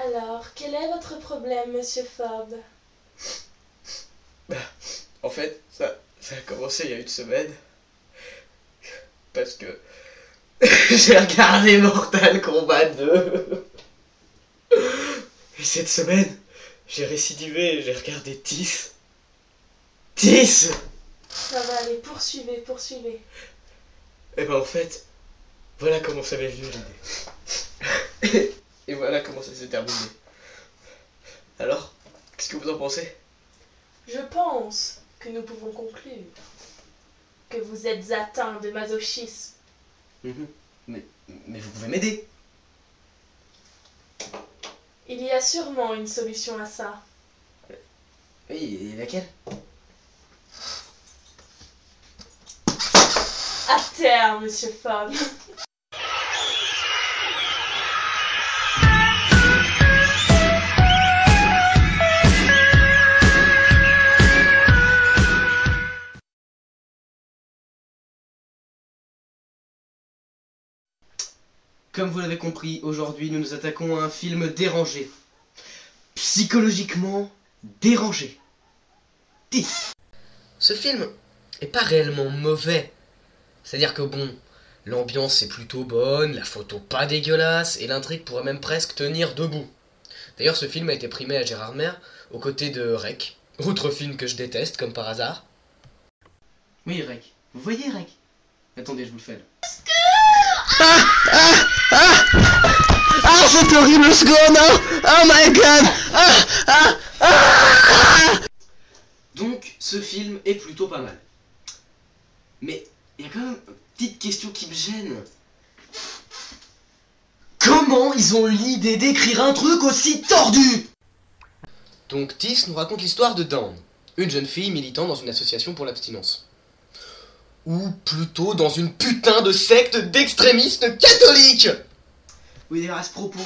Alors, quel est votre problème, monsieur Fob? En fait, ça a commencé il y a une semaine. Parce que j'ai regardé Mortal Kombat 2. Et cette semaine, j'ai récidivé et j'ai regardé Tis. Tis! Ça va aller, poursuivez. Et ben en fait, voilà comment ça m'est venu l'idée. Et voilà comment ça s'est terminé. Alors, qu'est-ce que vous en pensez? Je pense que nous pouvons conclure que vous êtes atteint de masochisme. Mais vous pouvez m'aider. Il y a sûrement une solution à ça. Oui, et laquelle? À terre, monsieur Fob. Comme vous l'avez compris, aujourd'hui nous nous attaquons à un film dérangé. Psychologiquement dérangé. Tis. Ce film est pas réellement mauvais. C'est-à-dire que bon, l'ambiance est plutôt bonne, la photo pas dégueulasse, et l'intrigue pourrait même presque tenir debout. D'ailleurs, ce film a été primé à Gérardmer, aux côtés de Rec, autre film que je déteste, comme par hasard. Oui, Rec. Vous voyez, Rec? Attendez, je vous le fais là. Ah, c'est horrible ce non! Oh my god! Donc, ce film est plutôt pas mal. Mais il y a quand même une petite question qui me gêne. Comment ils ont eu l'idée d'écrire un truc aussi tordu? Donc Tis nous raconte l'histoire de Dawn, une jeune fille militant dans une association pour l'abstinence. Ou plutôt dans une putain de secte d'extrémistes catholiques. Oui, d'ailleurs à ce propos,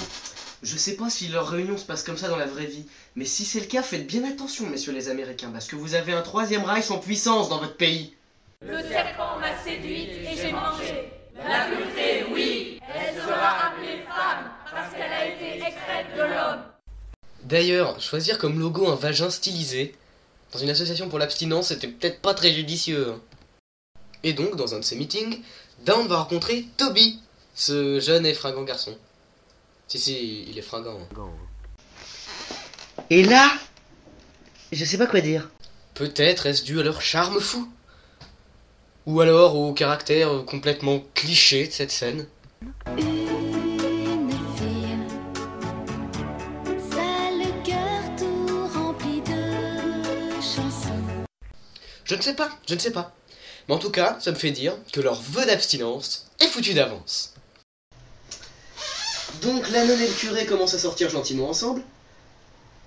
je sais pas si leur réunion se passe comme ça dans la vraie vie, mais si c'est le cas, faites bien attention, messieurs les Américains, parce que vous avez un troisième Reich en puissance dans votre pays. Le serpent m'a séduite et j'ai mangé. La pureté, oui, elle sera appelée femme parce qu'elle a été extraite de l'homme. D'ailleurs, choisir comme logo un vagin stylisé dans une association pour l'abstinence, c'était peut-être pas très judicieux. Et donc, dans un de ces meetings, Dawn va rencontrer Toby, ce jeune et fringant garçon. Si, il est fringant. Et là, je sais pas quoi dire. Peut-être est-ce dû à leur charme fou. Ou alors au caractère complètement cliché de cette scène. Une fille, ça le cœur tout rempli de chansons. Je ne sais pas. Mais en tout cas, ça me fait dire que leur vœu d'abstinence est foutu d'avance. Donc la nonne et le curé commencent à sortir gentiment ensemble.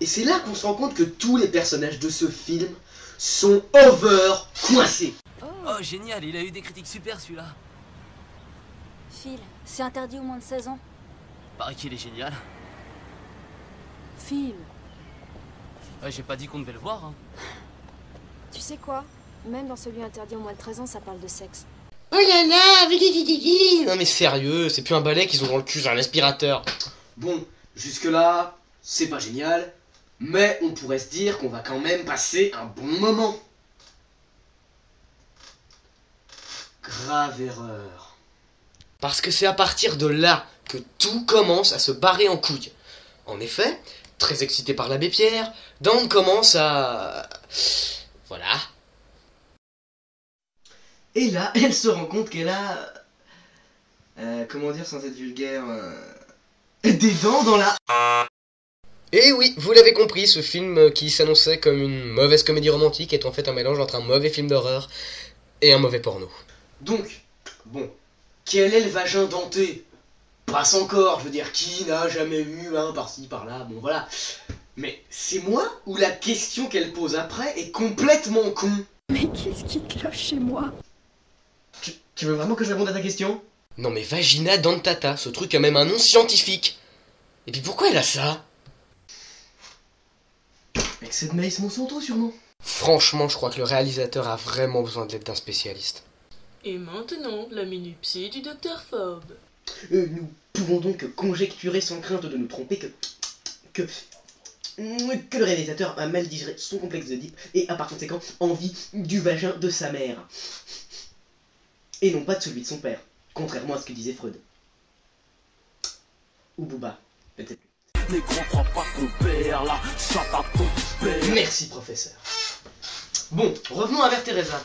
Et c'est là qu'on se rend compte que tous les personnages de ce film sont coincés. Oh génial, il a eu des critiques super celui-là. Phil, c'est interdit aux moins de 16 ans. Paraît qu'il est génial. Phil, Ouais, j'ai pas dit qu'on devait le voir. Hein. Tu sais quoi? Même dans celui interdit aux moins de 13 ans, ça parle de sexe. Oh là là, non mais sérieux, c'est plus un balai qu'ils ont dans le cul, c'est un aspirateur. Bon, jusque là, c'est pas génial, mais on pourrait se dire qu'on va quand même passer un bon moment. Grave erreur. Parce que c'est à partir de là que tout commence à se barrer en couille. En effet, très excité par l'abbé Pierre, Dawn commence à... Voilà. Et là, elle se rend compte qu'elle a... comment dire sans être vulgaire... des dents dans la... Et oui, vous l'avez compris, ce film qui s'annonçait comme une mauvaise comédie romantique est en fait un mélange entre un mauvais film d'horreur et un mauvais porno. Donc, bon, quel est le vagin denté? Passe encore, je veux dire, qui n'a jamais eu un par-ci, par-là, bon voilà. Mais c'est moi ou la question qu'elle pose après est complètement con? Mais qu'est-ce qui cloche chez moi? Tu veux vraiment que je réponde à ta question? Non mais vagina dentata, ce truc a même un nom scientifique. Et puis pourquoi elle a ça? Excès de maïs Monsanto sûrement. Franchement, je crois que le réalisateur a vraiment besoin de l'aide d'un spécialiste. Et maintenant, la minupsie du Dr Fob. Nous pouvons donc conjecturer sans crainte de nous tromper que que le réalisateur a mal digéré son complexe d'Oedipe et a par conséquent envie du vagin de sa mère. Et non pas de celui de son père, contrairement à ce que disait Freud. Ou Booba, peut-être. Mais comprends pas qu'on perd là, ça va ton père. Merci professeur. Bon, revenons à Mère Teresa.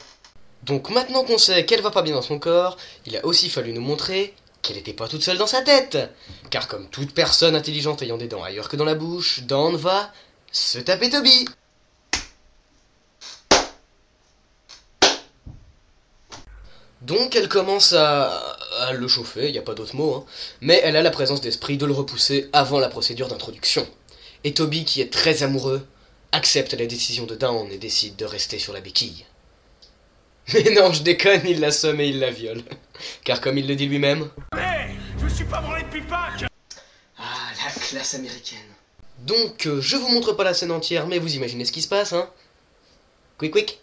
Donc maintenant qu'on sait qu'elle va pas bien dans son corps, il a aussi fallu nous montrer qu'elle n'était pas toute seule dans sa tête. Car comme toute personne intelligente ayant des dents ailleurs que dans la bouche, Dawn va se taper Toby. Donc elle commence à le chauffer, il n'y a pas d'autre mot, hein. Mais elle a la présence d'esprit de le repousser avant la procédure d'introduction. Et Toby, qui est très amoureux, accepte la décision de Dawn et décide de rester sur la béquille. Mais non, je déconne, il l'assomme et il la viole. Car comme il le dit lui-même... Hey, je me suis pas branlé depuis Pâques. Ah, la classe américaine. Donc, je vous montre pas la scène entière, mais vous imaginez ce qui se passe, hein. Quick, quick.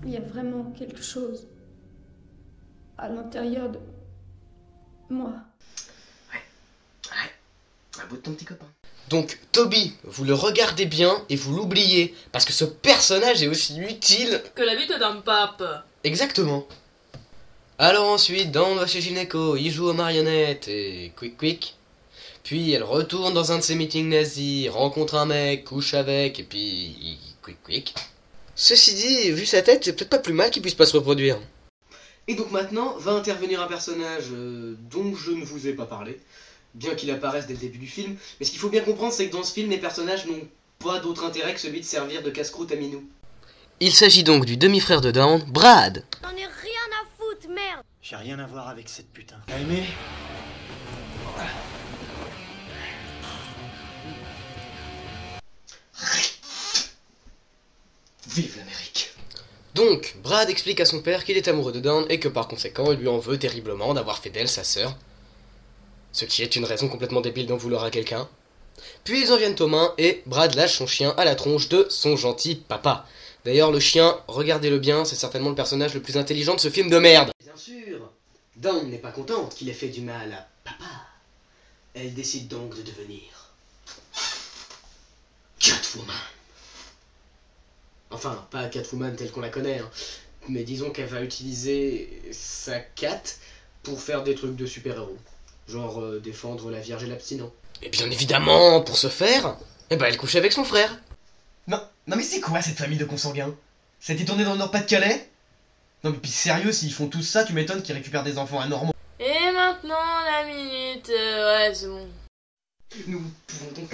Il y a vraiment quelque chose à l'intérieur de moi. Un bout de ton petit copain. Donc, Toby, vous le regardez bien et vous l'oubliez, parce que ce personnage est aussi utile... Que la bite d'un pape. Exactement. Alors ensuite, Dawn va chez Gynéco, il joue aux marionnettes, et quick. Puis elle retourne dans un de ses meetings nazis, rencontre un mec, couche avec, et puis... quick. Ceci dit, vu sa tête, c'est peut-être pas plus mal qu'il puisse pas se reproduire. Et donc maintenant, va intervenir un personnage dont je ne vous ai pas parlé, bien qu'il apparaisse dès le début du film. Mais ce qu'il faut bien comprendre, c'est que dans ce film, les personnages n'ont pas d'autre intérêt que celui de servir de casse-croûte à Minou. Il s'agit donc du demi-frère de Dawn, Brad. J'en ai rien à foutre, merde. J'ai rien à voir avec cette putain. T'as aimé? Vive l'Amérique. Donc, Brad explique à son père qu'il est amoureux de Dawn et que par conséquent, il lui en veut terriblement d'avoir fait d'elle sa sœur. Ce qui est une raison complètement débile d'en vouloir à quelqu'un. Puis ils en viennent aux mains et Brad lâche son chien à la tronche de son gentil papa. D'ailleurs, le chien, regardez-le bien, c'est certainement le personnage le plus intelligent de ce film de merde. Bien sûr, Dawn n'est pas contente qu'il ait fait du mal à papa. Elle décide donc de devenir Catwoman. Enfin, pas Catwoman telle qu'on la connaît, hein. Mais disons qu'elle va utiliser sa cat pour faire des trucs de super-héros. Genre défendre la Vierge et l'abstinent. Et bien évidemment, pour ce faire, elle couche avec son frère. Non mais c'est quoi cette famille de consanguins? Ça a été tourné dans le Nord-Pas-de-Calais? Non mais puis sérieux, s'ils font tous ça, tu m'étonnes qu'ils récupèrent des enfants anormaux. Et maintenant, la minute... ouais, c'est bon. Nous pouvons donc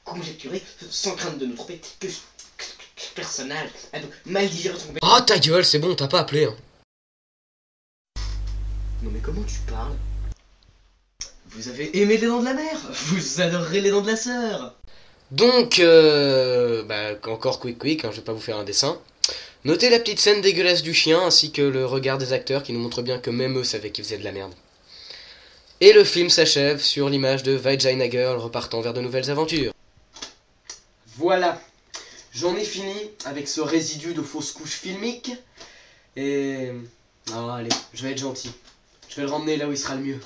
conjecturer, sans crainte de nous tromper, que ce personnage a donc mal digéré son... Oh ta gueule, c'est bon, t'as pas appelé, hein. Non mais comment tu parles? Vous avez aimé les dents de la mère? Vous adorerez les dents de la sœur? Donc, encore quick, hein, je vais pas vous faire un dessin. Notez la petite scène dégueulasse du chien, ainsi que le regard des acteurs qui nous montre bien que même eux savaient qu'ils faisaient de la merde. Et le film s'achève sur l'image de Vagina Girl repartant vers de nouvelles aventures. Voilà, j'en ai fini avec ce résidu de fausses couches filmiques. Et... oh, allez, je vais être gentil. Je vais le ramener là où il sera le mieux.